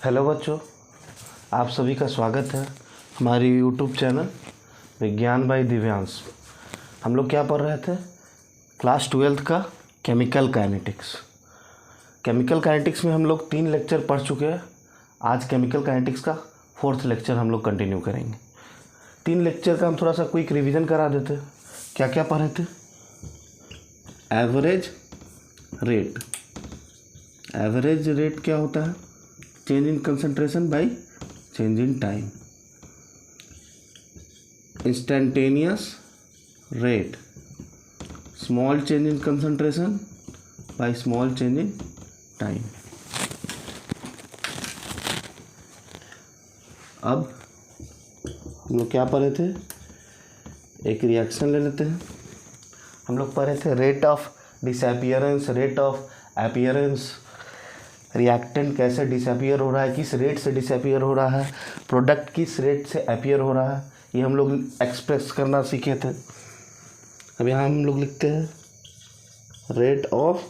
Hello बच्चों, आप सभी का स्वागत है हमारी यूट्यूब चैनल विज्ञान बाय दिव्यांश। हम लोग क्या पढ़ रहे थे? क्लास 12th का केमिकल काइनेटिक्स। केमिकल काइनेटिक्स में हम लोग 3 लेक्चर पढ़ चुके हैं। आज केमिकल काइनेटिक्स का 4th लेक्चर हम लोग कंटिन्यू करेंगे। 3 लेक्चर का हम थोड़ा सा क्विक रिवीजन करा देते। क्या क्या पढ़े थे? Average rate. एवरेज रेट क्या होता है? Change in concentration by change in time. Instantaneous rate, small change in concentration by small change in time. अब हम लोग क्या पढ़े थे? एक रिएक्शन ले लेते हैं। हम लोग पढ़े थे rate of disappearance, rate of appearance. Reactant कैसे डिसअपियर हो रहा है, किस रेट से डिसअपियर हो रहा है, प्रोडक्ट किस रेट से अपीयर हो रहा है, ये हम लोग एक्सप्रेस करना सीखे थे। अब यहाँ हम लोग लिखते हैं rate of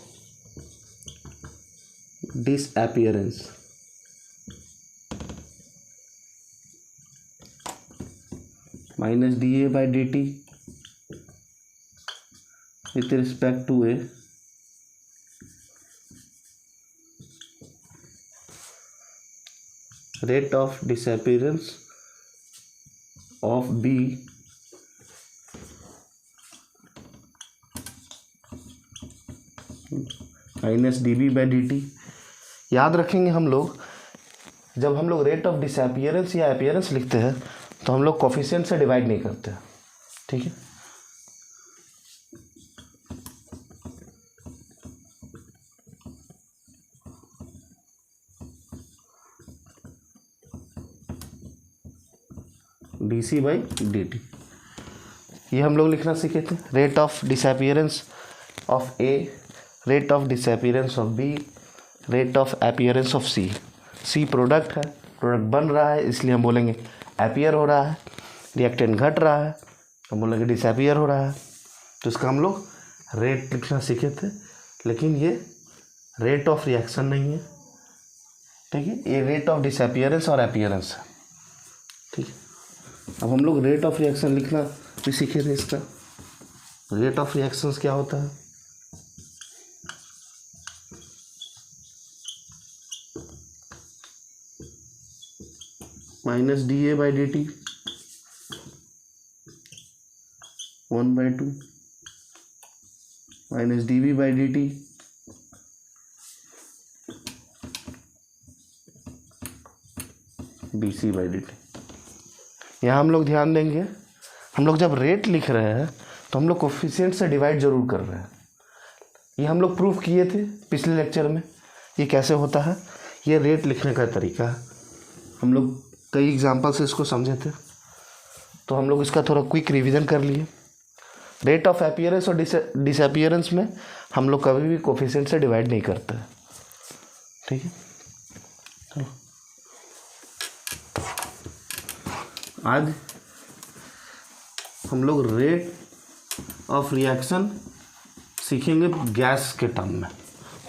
disappearance minus dA/dt with respect to A rate of disappearance of B minus dB/dt। याद रखेंगे हम लोग, जब हम लोग रेट ऑफ डिसअपियरेंस या अपीयरेंस लिखते हैं तो हम लोग कोफिशिएंट से डिवाइड नहीं करते, ठीक है। dC/dt ये हम लोग लिखना सीखे थे। Rate of disappearance of A, rate of disappearance of B, rate of appearance of C. C product है, प्रोडक्ट बन रहा है इसलिए हम बोलेंगे अपीयर हो रहा है। रिएक्टेंट घट रहा है, हम बोलेंगे डिसअपियर हो रहा है। तो इसका हम लोग रेट लिखना सीखे थे, लेकिन ये रेट ऑफ रिएक्शन नहीं है, ठीक है। ये रेट ऑफ डिसअपियरेंस और अपीयरेंस है, ठीक है। अब हम लोग रेट ऑफ रिएक्शन लिखना भी सीखे थे। इसका रेट ऑफ रिएक्शंस क्या होता है? Minus dA/dt 1/2 minus dB/dt dC/dt। यहाँ हम लोग ध्यान देंगे, हम लोग जब रेट लिख रहे हैं तो हम लोग कोफिशिएंट से डिवाइड जरूर कर रहे हैं। ये हम लोग प्रूफ किए थे पिछले लेक्चर में। ये कैसे होता है, ये रेट लिखने का तरीका है। हम लोग कई एग्जांपल से इसको समझे थे, तो हम लोग इसका थोड़ा क्विक रिवीजन कर लिए। रेट ऑफ अपीयरेंस और डिसअपियरेंस में हम लोग कभी भी कोफिशिएंट से डिवाइड नहीं करते, ठीक है। चलो आज हम लोग रेट ऑफ रिएक्शन सीखेंगे गैस के टर्म में,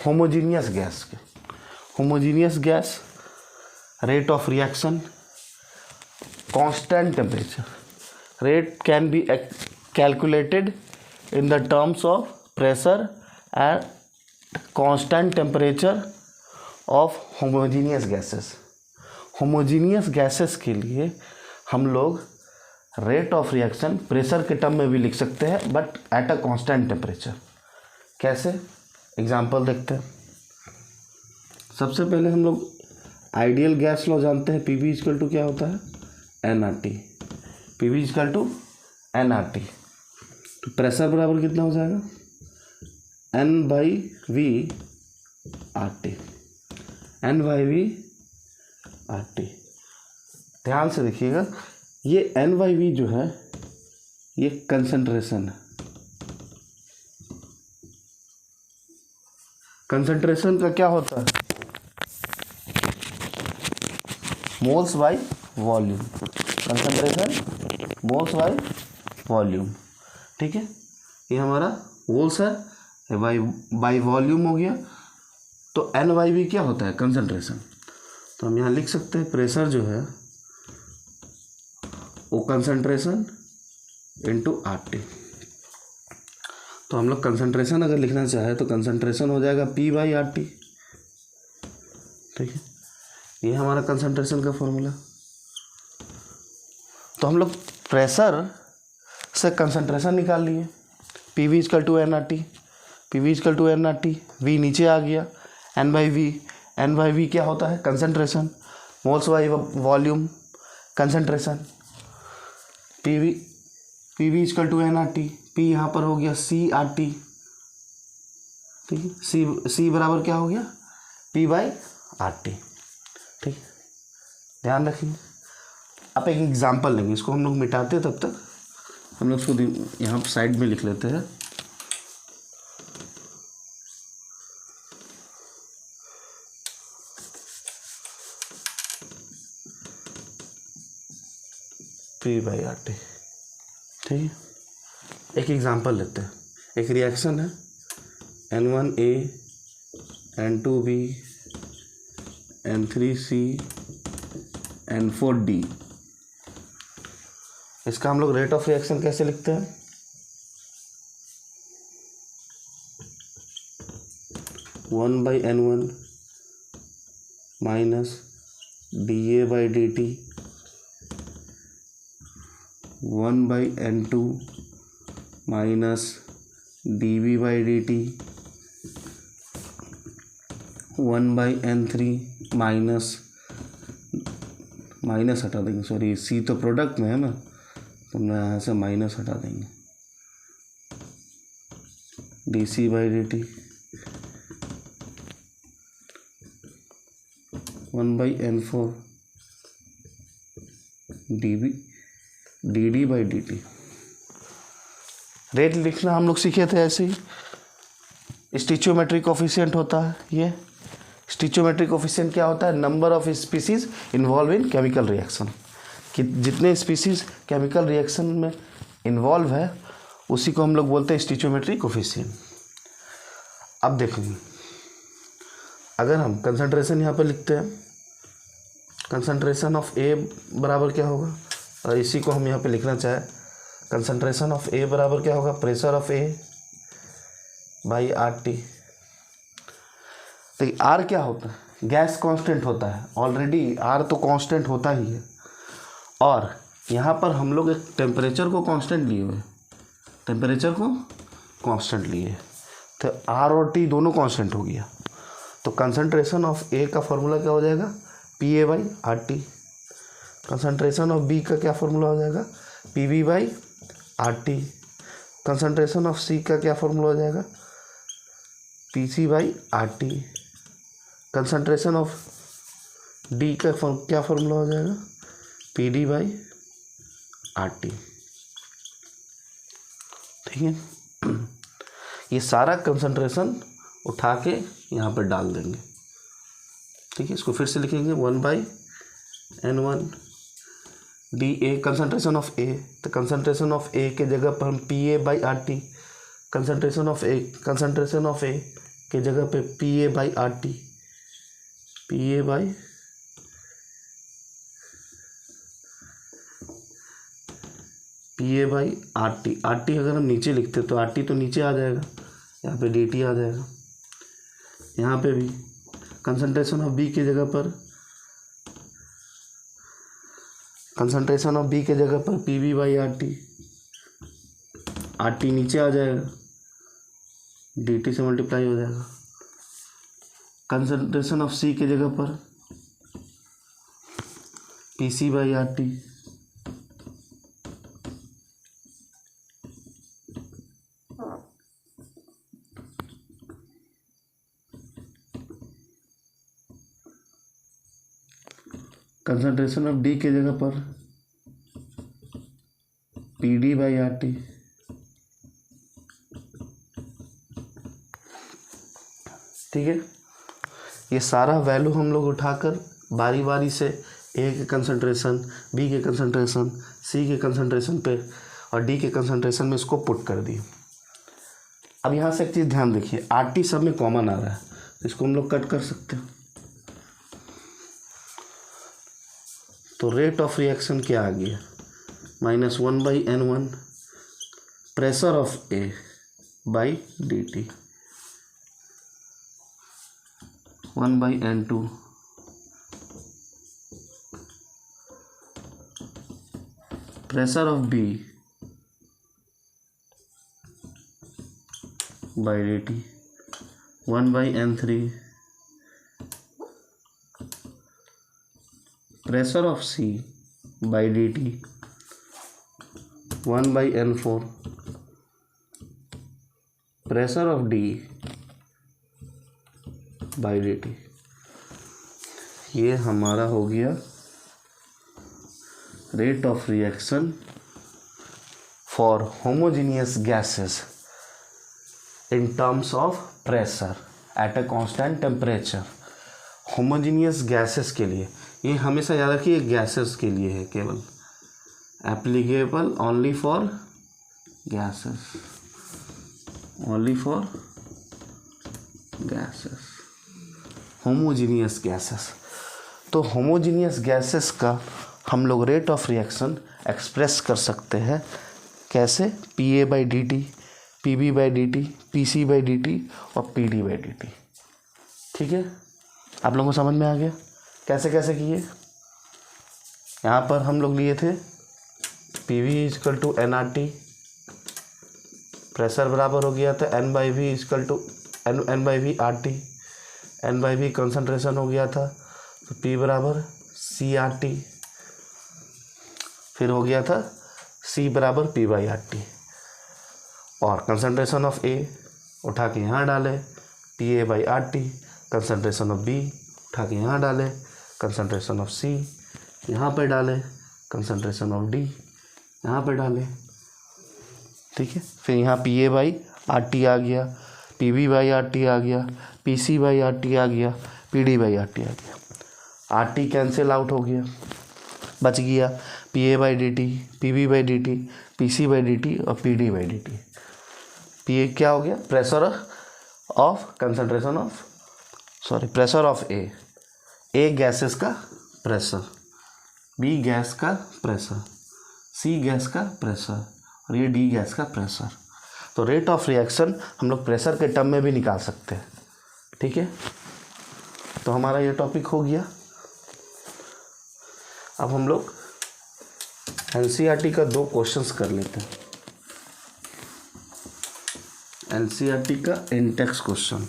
होमोजीनियस गैस के। Homogeneous gas, rate of reaction, constant temperature. Rate can be calculated in the terms of pressure and constant temperature of homogeneous gases। homogeneous gases के लिए हम लोग rate of reaction pressure के term में भी लिख सकते हैं, but at a constant temperature. कैसे? एग्जांपल देखते हैं। सबसे पहले हम लोग आइडियल गैस लॉ जानते हैं। PV इक्वल टू क्या होता है? nRT। PV equal to nRT। तो प्रेशर बराबर कितना हो जाएगा? N/V RT। N/V RT। ध्यान से देखिएगा, ये N/V जो है ये कंसंट्रेशन है। कंसंट्रेशन का क्या होता है? Moles by volume. Concentration moles by volume, ठीक है। ये हमारा मोल्स है, बाई वॉल्यूम हो गया। तो NYV क्या होता है? कंसंट्रेशन। तो हम यहाँ लिख सकते हैं प्रेशर जो है वो कंसंट्रेशन इनटू RT। तो हम लोग कंसंट्रेशन अगर लिखना चाहे तो कंसंट्रेशन हो जाएगा P/RT। ठीक है, ये हमारा कंसंट्रेशन का फॉर्मूला। तो हम लोग प्रेशर से कंसंट्रेशन निकाल लिए, PV = nRT, PV = nRT, V नीचे आ गया, N/V, N/V क्या होता है? Concentration, moles by volume, concentration. PV = nRT, P यहाँ पर हो गया CRT। ठीक है, C बराबर क्या हो गया? P/RT। ठीक है, ध्यान रखिए। अब एक एग्जांपल लेंगे, इसको हम लोग मिटाते हैं, तब तक हम लोग इसको यहाँ साइड में लिख लेते हैं। P/RT। ठीक है, एक एग्जांपल लेते हैं। एक रिएक्शन है N1A N2B N3C N4D। इसका हम लोग रेट ऑफ रिएक्शन कैसे लिखते हैं? (1/N1 minus dA/dt 1/N2 minus dB/dt 1/N3 minus हटा देंगे, सॉरी C तो प्रोडक्ट में है ना, तो मैं यहाँ से माइनस हटा देंगे, dC/dt 1/N4 dd/dt। रेट लिखना हम लोग सीखे थे ऐसे ही। स्टिचोमेट्रिक कोफिशिएंट होता है ये। स्टिचोमेट्रिक कोफिशिएंट क्या होता है? Number of species involve in chemical reaction, कि जितने स्पीसीज केमिकल रिएक्शन में इन्वॉल्व है उसी को हम लोग बोलते हैं स्टिचोमेट्रिक कोफिशिएंट। अब देखेंगे, अगर हम कंसंट्रेशन यहाँ पर लिखते हैं, कंसंट्रेशन ऑफ A बराबर क्या होगा? और इसी को हम यहाँ पे लिखना चाहें, कंसंट्रेशन ऑफ A बराबर क्या होगा? Pressure of A by RT। तो R क्या होता है? गैस कांस्टेंट होता है। ऑलरेडी R तो कांस्टेंट होता ही है, और यहाँ पर हम लोग एक टेम्परेचर को कांस्टेंट लिए हुए, टेम्परेचर को कांस्टेंट लिए, तो R और T दोनों कांस्टेंट हो गया। तो कंसंट्रेशन ऑफ A का फॉर्मूला क्या हो जाएगा? PA/RT। कंसंट्रेशन ऑफ B का क्या फॉर्मूला हो जाएगा? PB/RT। कंसंट्रेशन ऑफ C का क्या फॉर्मूला हो जाएगा? PC/RT। कंसंट्रेशन ऑफ D का क्या फॉर्मूला हो जाएगा? PD/RT। ठीक है, ये सारा कंसंट्रेशन उठा के यहाँ पर डाल देंगे। ठीक है, इसको फिर से लिखेंगे 1/N1 dA, concentration of A। तो कंसंट्रेशन ऑफ A के जगह पर हम PA/RT, कंसंट्रेशन ऑफ A के जगह पे PA/RT, PA/RT। RT अगर हम नीचे लिखते तो RT तो नीचे आ जाएगा, यहाँ पे DT आ जाएगा। यहाँ पे भी कंसंट्रेशन ऑफ B के जगह पर, कंसंट्रेशन ऑफ B के जगह पर PB/RT, RT नीचे आ जाएगा, DT से मल्टीप्लाई हो जाएगा। कंसंट्रेशन ऑफ C के जगह पर PC/RT, कंसंट्रेशन ऑफ D के जगह पर PD/RT। ठीक है, ये सारा वैल्यू हम लोग उठाकर बारी बारी से A के कंसंट्रेशन, B के कंसंट्रेशन, C के कंसंट्रेशन पे और D के कंसंट्रेशन में इसको पुट कर दिए। अब यहाँ से एक चीज़ ध्यान देखिए, RT सब में कॉमन आ रहा है, इसको हम लोग कट कर सकते हैं। तो रेट ऑफ रिएक्शन क्या आ गया, -1/n1 pressure of A by D T, 1/n2 pressure of B by D T, 1/n3 pressure of C by D T, 1/n4 pressure of D by D T. ये हमारा हो गया rate of reaction for homogeneous gases in terms of pressure at a constant temperature. Homogeneous gases के लिए, ये हमेशा याद रखिए गैसेस के लिए है केवल, applicable only for gases, only for gases, homogeneous gases. तो होमोजीनियस गैसेस का हम लोग रेट ऑफ रिएक्शन एक्सप्रेस कर सकते हैं कैसे, PA/dt, PB/dt, PC/dt और PD/dt। ठीक है, आप लोगों को समझ में आ गया कैसे कैसे किए। यहाँ पर हम लोग लिए थे PV = nRT, प्रेशर बराबर हो गया था N/V = N/V RT, N/V concentration हो गया था तो P = CRT, फिर हो गया था C = P/RT, और कंसंट्रेशन ऑफ A उठा के यहाँ डाले PA/RT, कंसंट्रेशन ऑफ B उठा के यहाँ डाले, कंसंट्रेशन ऑफ C यहाँ पे डाले, कंसंट्रेशन ऑफ D यहाँ पे डाले। ठीक है, फिर यहाँ PA/RT आ गया, PB/RT आ गया, PC/RT आ गया, PD/RT आ गया। RT कैंसिल आउट हो गया, बच गया PA/dt, PB/dt, PC/dt और PD/dt। PA क्या हो गया, pressure of concentration of pressure of A gases का प्रेशर, B गैस का प्रेशर, C गैस का प्रेशर और ये D गैस का प्रेशर। तो रेट ऑफ रिएक्शन हम लोग प्रेशर के टर्म में भी निकाल सकते हैं। ठीक है, तो हमारा ये टॉपिक हो गया। अब हम लोग NCERT का 2 क्वेश्चंस कर लेते हैं। NCERT का इंटेक्स क्वेश्चन,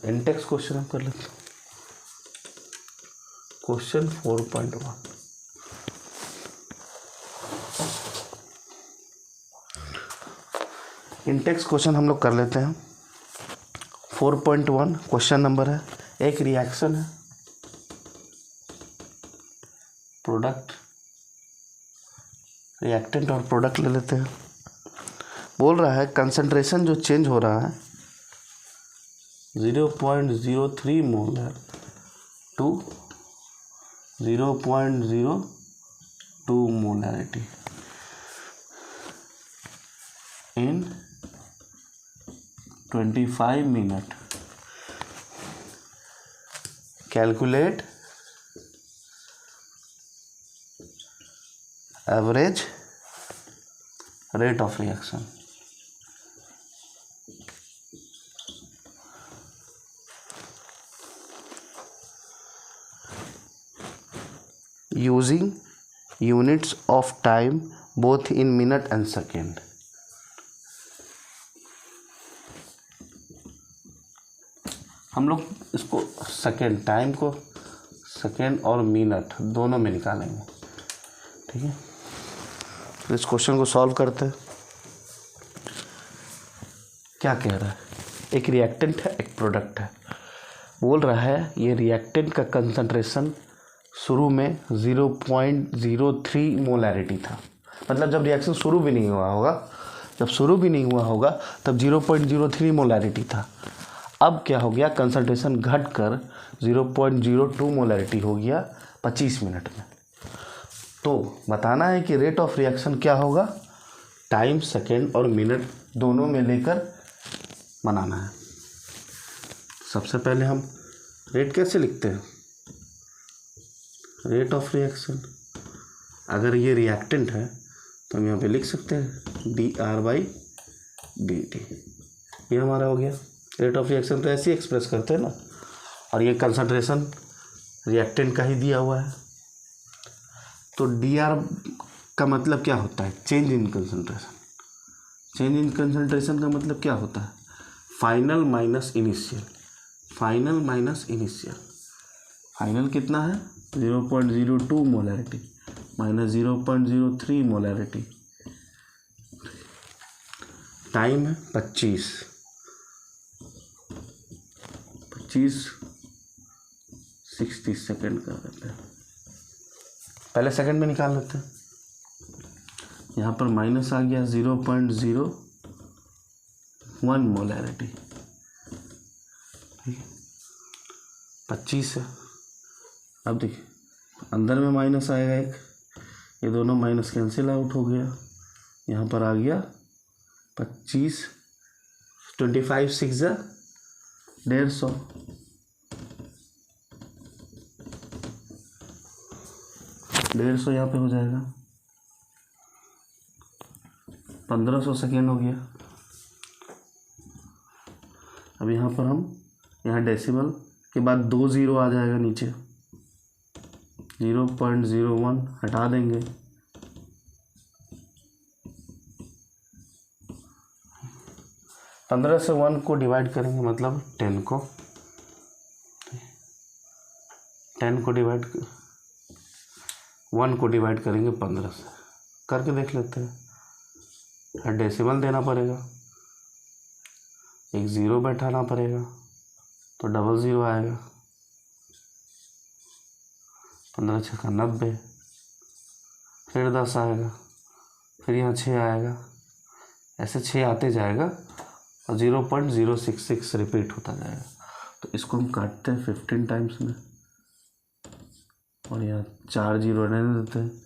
इंटेक्स क्वेश्चन हम कर लेते हैं। क्वेश्चन 4.1, इंटेक्स क्वेश्चन हम लोग कर लेते हैं। 4.1 क्वेश्चन नंबर है, एक रिएक्शन है, प्रोडक्ट, रिएक्टेंट और प्रोडक्ट ले लेते हैं। बोल रहा है कंसंट्रेशन जो चेंज हो रहा है 0.03 molar to 0.02 molarity in 25 minute. Calculate average rate of reaction. using units of time both in minute and second। हम लोग इसको सेकेंड, टाइम को सेकेंड और मिनट दोनों में निकालेंगे। ठीक है, तो इस क्वेश्चन को सॉल्व करते हैं। क्या कह रहा है, एक रिएक्टेंट है एक प्रोडक्ट है। बोल रहा है ये रिएक्टेंट का कंसंट्रेशन शुरू में 0.03 मोलैरिटी था, मतलब जब रिएक्शन शुरू भी नहीं हुआ होगा, जब शुरू भी नहीं हुआ होगा तब 0.03 मोलैरिटी था। अब क्या हो गया, कंसंट्रेशन घटकर 0.02 मोलैरिटी हो गया 25 मिनट में। तो बताना है कि रेट ऑफ रिएक्शन क्या होगा, टाइम सेकेंड और मिनट दोनों में लेकर बनाना है। सबसे पहले हम रेट कैसे लिखते हैं, रेट ऑफ रिएक्शन, अगर ये रिएक्टेंट है तो हम यहाँ पे लिख सकते हैं dR/dt, ये हमारा हो गया रेट ऑफ रिएक्शन। तो ऐसे ही एक्सप्रेस करते हैं ना, और ये कंसंट्रेशन रिएक्टेंट का ही दिया हुआ है। तो dR का मतलब क्या होता है, change in concentration. Change in concentration का मतलब क्या होता है, final minus initial, final minus initial. Final कितना है 0.02 मोलैरिटी माइनस 0.03 मोलैरिटी, टाइम है 25 60 सेकेंड कर देते हैं, पहले सेकंड में निकाल लेते हैं। यहाँ पर माइनस आ गया 0.01 मोलैरिटी, 25 है। अब देखिए अंदर में माइनस आएगा एक, ये दोनों माइनस कैंसिल आउट हो गया, यहाँ पर आ गया 25, 25 6 150, 150 यहाँ पे हो जाएगा, 1500 सेकेंड हो गया। अब यहाँ पर हम यहाँ डेसिमल के बाद 2 जीरो आ जाएगा नीचे, 0.01 हटा देंगे, पंद्रह से 1 को डिवाइड करेंगे, मतलब 10 को डिवाइड 1 को डिवाइड करेंगे 15 से, करके देख लेते हैं। डेसिमल देना पड़ेगा, एक ज़ीरो बैठाना पड़ेगा, तो 00 आएगा, 15 छक्का 90, फिर 10 आएगा, फिर यहाँ 6 आएगा, ऐसे 6 आते जाएगा और 0.066 रिपीट होता जाएगा। तो इसको हम काटते हैं 15 टाइम्स में, और यहाँ 4 जीरो रहने देते हैं,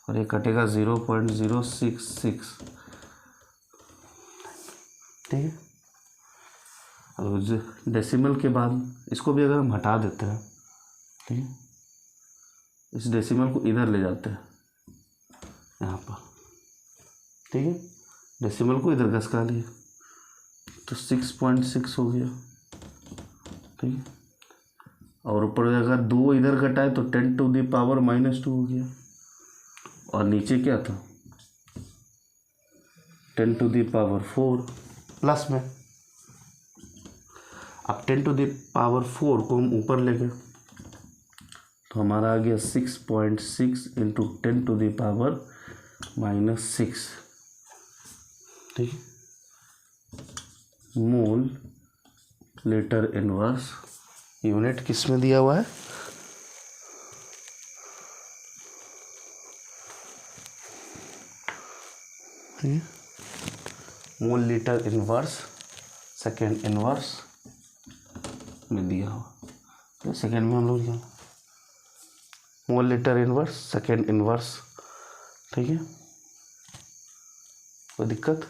और ये कटेगा 0.066, ठीक है। अब डेसिमल के बाद इसको भी अगर हम हटा देते हैं, ठीक है, इस डेसिमल को इधर ले जाते हैं यहाँ पर, ठीक है, डेसिमल को इधर घसका लिए, तो 6.6 हो गया, ठीक है। और ऊपर अगर 2 इधर घटाए तो 10⁻⁻² हो गया, और नीचे क्या था 10⁴ प्लस में। अब 10⁴ को हम ऊपर ले गए तो हमारा आ गया 6.6 इंटू 10⁻⁻6, ठीक है, मोल लीटर इनवर्स। यूनिट किस में दिया हुआ है, mole litre inverse second inverse में दिया हुआ, तो सेकेंड में हम लोग लिखा mole litre inverse second inverse, ठीक है। कोई दिक्कत,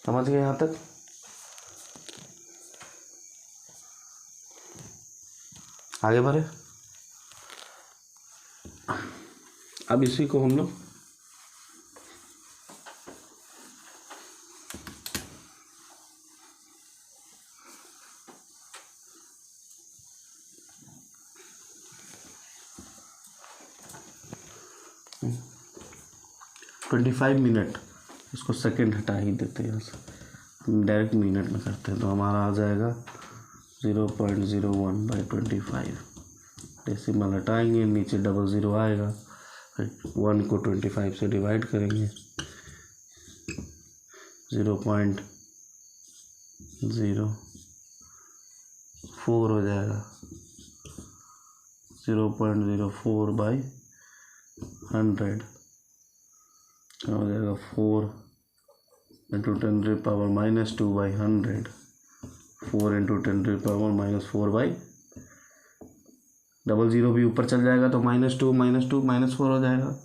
समझ गए यहाँ तक। आगे बढ़े, अब इसी को हम लोग ट्वेंटी 25 मिनट, इसको सेकेंड हटा ही देते हैं यहाँ से, हम डायरेक्ट मिनट में करते हैं, तो हमारा आ जाएगा 0.01/25, डेसिमल हटाएंगे, नीचे 00 आएगा, फिर 1 को 25 से डिवाइड करेंगे, 0.04 हो जाएगा, 0.04/100, हो जाएगा 4 इंटू 10⁻²/100, 4 इंटू 10⁻⁻4/, डबल ज़ीरो भी ऊपर चल जाएगा तो -2 -4 हो जाएगा।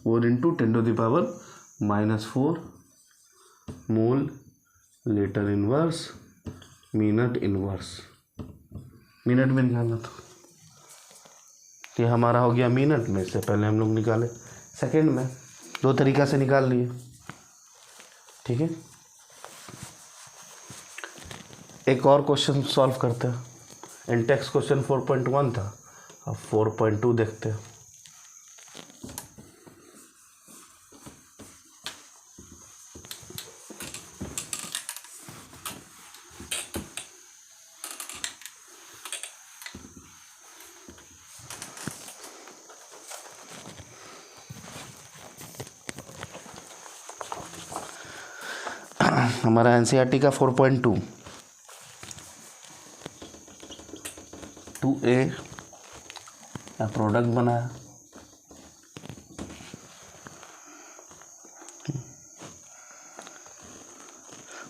4 into 10⁻⁻4 mole litre inverse minute inverse. Minute में निकालना था, ये हमारा हो गया मिनट में, से पहले हम लोग निकाले सेकंड में। दो तरीका से निकाल लिए, ठीक है। एक और क्वेश्चन सॉल्व करते हैं। इंटेक्स क्वेश्चन 4.1 था, अब 4.2 देखते हैं। हमारा एनसीईआरटी का 4.2 2A का प्रोडक्ट बनाया,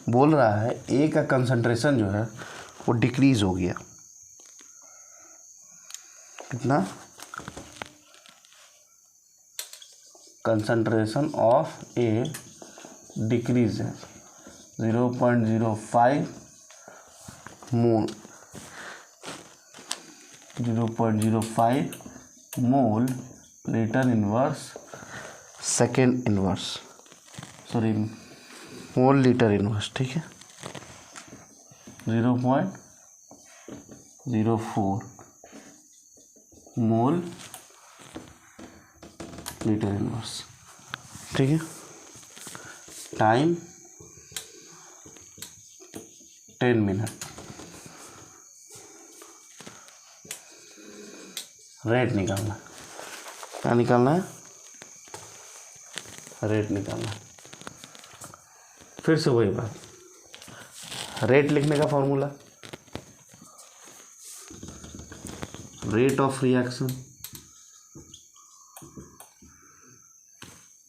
बोल रहा है ए का कंसंट्रेशन जो है वो डिक्रीज हो गया। कितना? कंसंट्रेशन ऑफ ए डिक्रीज है 0.05 मोल, 0.05 mole litre inverse second inverse, sorry mole litre inverse, ठीक है। 0.04 मोल लीटर इनवर्स, ठीक है। Time 10 minute. रेट निकालना है, क्या निकालना है? रेट निकालना है। फिर से वही बात, रेट लिखने का formula rate of reaction,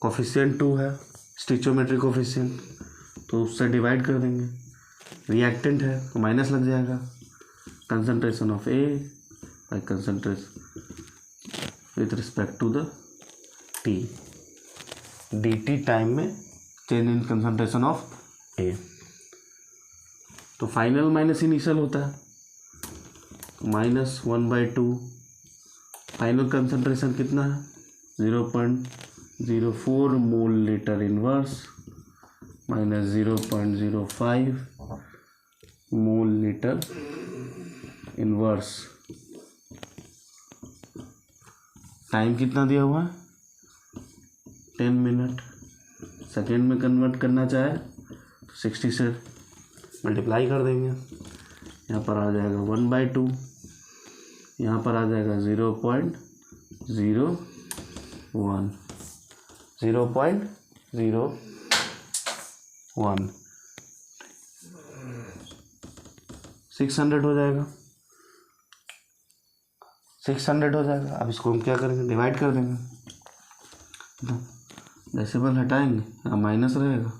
coefficient 2 है, स्टिचोमेट्रिक कोफिशिएंट, तो उससे डिवाइड कर देंगे। रिएक्टेंट है तो माइनस लग जाएगा। Concentration of A by concentration with respect to the T, dt time में change in concentration of A. तो फाइनल माइनस इनिशियल होता है, -1/2। फाइनल कंसंट्रेशन कितना है? 0.04 mole litre inverse minus 0.05 mole litre inverse. Time कितना दिया हुआ है? 10 मिनट। सेकेंड में कन्वर्ट करना चाहे तो 60 से मल्टीप्लाई कर देंगे। यहाँ पर आ जाएगा 1/2, यहाँ पर आ जाएगा 0.01, 0.01, 600 हो जाएगा, 600 हो जाएगा। अब इसको हम क्या करेंगे? डिवाइड कर देंगे। डेसिमल हटाएंगे, यहाँ माइनस रहेगा,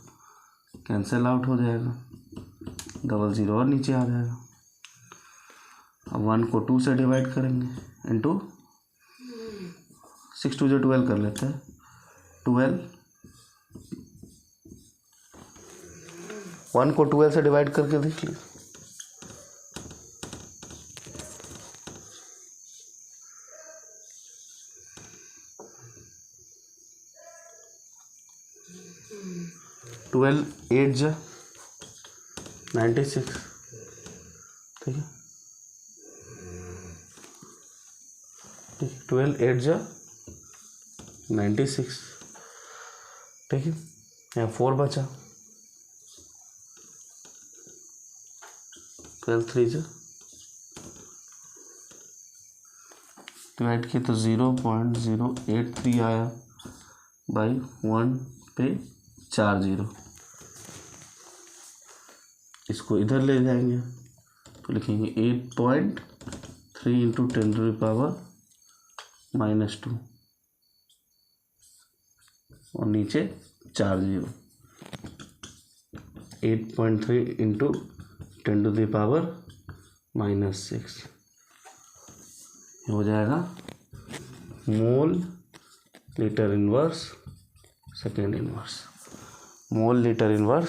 कैंसिल आउट हो जाएगा, डबल ज़ीरो और नीचे आ जाएगा। अब 1 को 2 से डिवाइड करेंगे इंटू 6 2 12 कर लेते हैं। 12, 1 को 12 से डिवाइड करके देख लीजिए। ट्वेल्व 8 जा 96, ठीक है। 12 8 जा 96, ठीक है। यहाँ 4 बचा, 12 3 जा डिवाइड किया तो 0.083 आया बाई 1 पे 4 0। इसको इधर ले जाएंगे तो लिखेंगे 8.3 इंटू 10⁻⁻²। और नीचे 4 0, 8.3 इंटू 10⁻⁻6 हो जाएगा mole litre inverse second inverse, mole litre inverse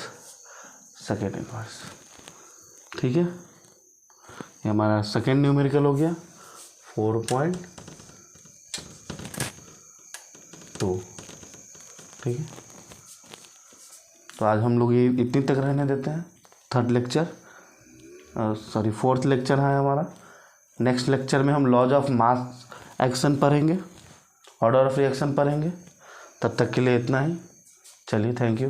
second inverse. ठीक है, ये हमारा सेकेंड न्यूमेरिकल हो गया 4.2। ठीक है, तो आज हम लोग ये इतनी तक रहने देते हैं। फोर्थ लेक्चर है हमारा। नेक्स्ट लेक्चर में हम लॉज ऑफ मास एक्शन पढ़ेंगे, ऑर्डर ऑफ रिएक्शन पढ़ेंगे। तब तक के लिए इतना ही। चलिए, थैंक यू।